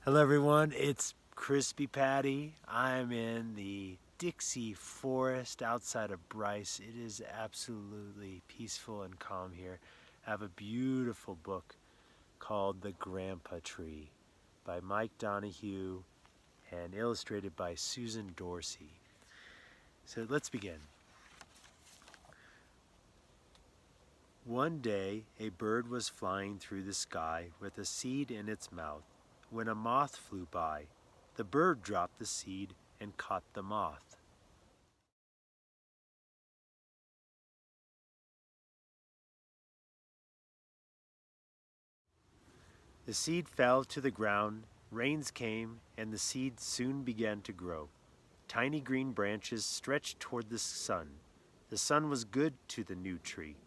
Hello everyone, it's Crispy Patty. I'm in the Dixie Forest outside of Bryce. It is absolutely peaceful and calm here. I have a beautiful book called The Grandpa Tree by Mike Donahue and illustrated by Susan Dorsey. So let's begin. One day, a bird was flying through the sky with a seed in its mouth when a moth flew by. The bird dropped the seed and caught the moth. The seed fell to the ground, rains came, and the seed soon began to grow. Tiny green branches stretched toward the sun. The sun was good to the new tree.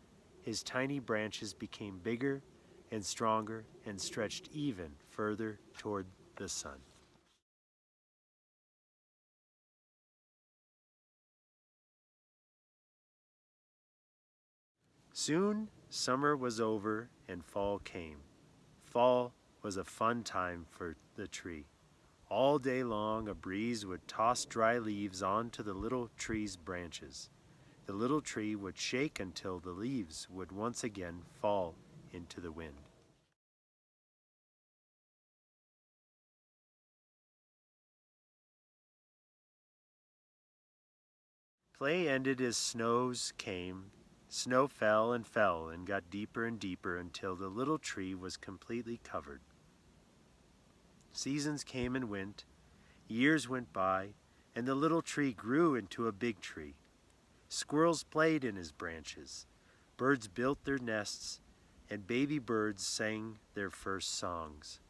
His tiny branches became bigger and stronger and stretched even further toward the sun. Soon summer was over and fall came. Fall was a fun time for the tree. All day long a breeze would toss dry leaves onto the little tree's branches. The little tree would shake until the leaves would once again fall into the wind. Play ended as snows came. Snow fell and got deeper and deeper until the little tree was completely covered. Seasons came and went, years went by, and the little tree grew into a big tree. Squirrels played in his branches, birds built their nests, and baby birds sang their first songs.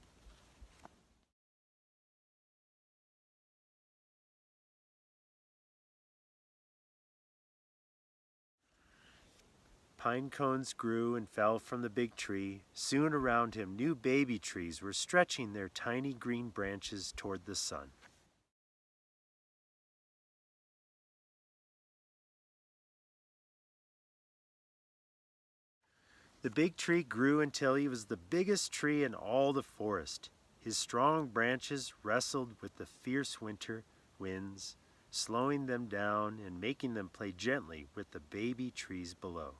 Pine cones grew and fell from the big tree. Soon around him, new baby trees were stretching their tiny green branches toward the sun. The big tree grew until he was the biggest tree in all the forest. His strong branches wrestled with the fierce winter winds, slowing them down and making them play gently with the baby trees below.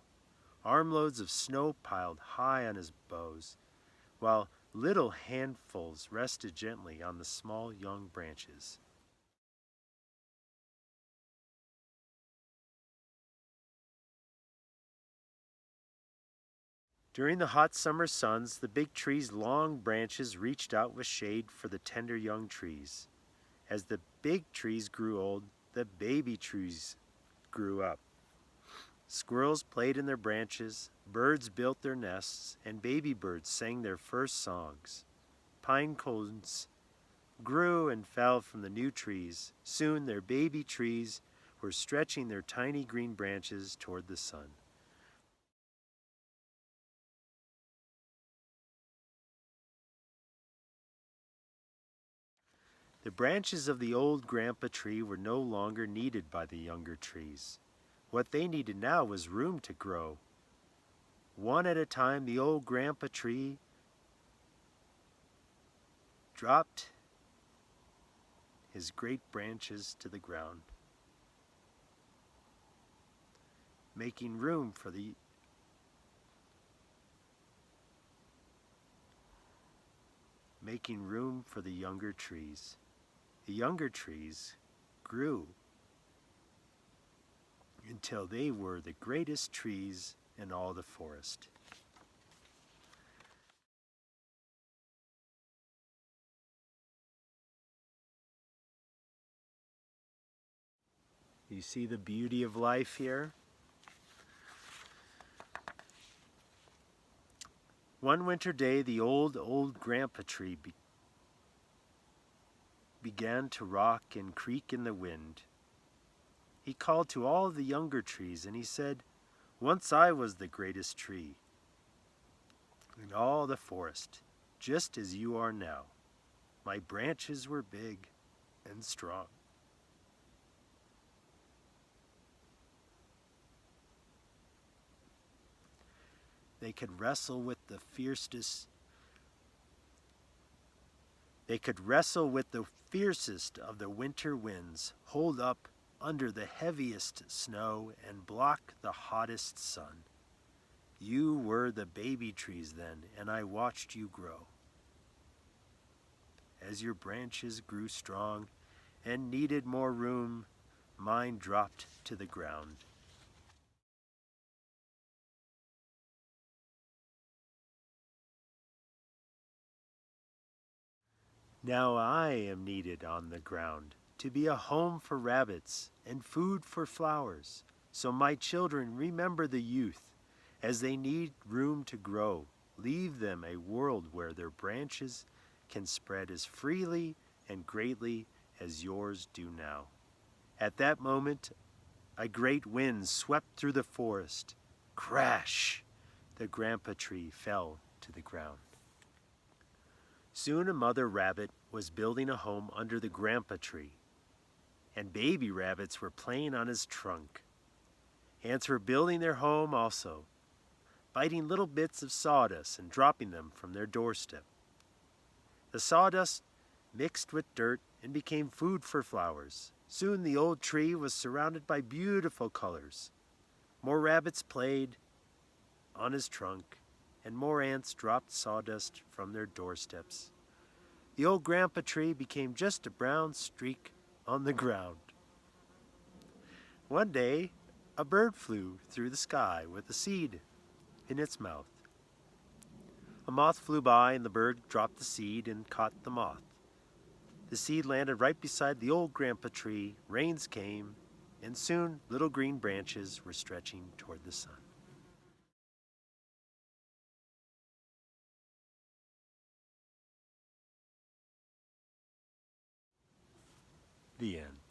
Armloads of snow piled high on his boughs, while little handfuls rested gently on the small young branches. During the hot summer suns, the big tree's long branches reached out with shade for the tender young trees. As the big trees grew old, the baby trees grew up. Squirrels played in their branches, birds built their nests, and baby birds sang their first songs. Pine cones grew and fell from the new trees. Soon their baby trees were stretching their tiny green branches toward the sun. The branches of the old grandpa tree were no longer needed by the younger trees. What they needed now was room to grow. One at a time, the old grandpa tree dropped his great branches to the ground, making room for the younger trees. The younger trees grew until they were the greatest trees in all the forest. You see the beauty of life here? One winter day, the old grandpa tree began to rock and creak in the wind. He called to all the younger trees and he said, "Once I was the greatest tree in all the forest, just as you are now. My branches were big and strong. They could wrestle with the fiercest They could wrestle with the fiercest of the winter winds, hold up under the heaviest snow, and block the hottest sun. You were the baby trees then, and I watched you grow. As your branches grew strong and needed more room, mine dropped to the ground. Now I am needed on the ground to be a home for rabbits and food for flowers. So my children, remember the youth. As they need room to grow, leave them a world where their branches can spread as freely and greatly as yours do now. At that moment, a great wind swept through the forest. Crash! The grandpa tree fell to the ground. Soon a mother rabbit was building a home under the grandpa tree, and baby rabbits were playing on his trunk. Ants were building their home also, biting little bits of sawdust and dropping them from their doorstep. The sawdust mixed with dirt and became food for flowers. Soon the old tree was surrounded by beautiful colors. More rabbits played on his trunk, and more ants dropped sawdust from their doorsteps. The old grandpa tree became just a brown streak on the ground. One day, a bird flew through the sky with a seed in its mouth. A moth flew by, and the bird dropped the seed and caught the moth. The seed landed right beside the old grandpa tree. Rains came, and soon little green branches were stretching toward the sun. The end.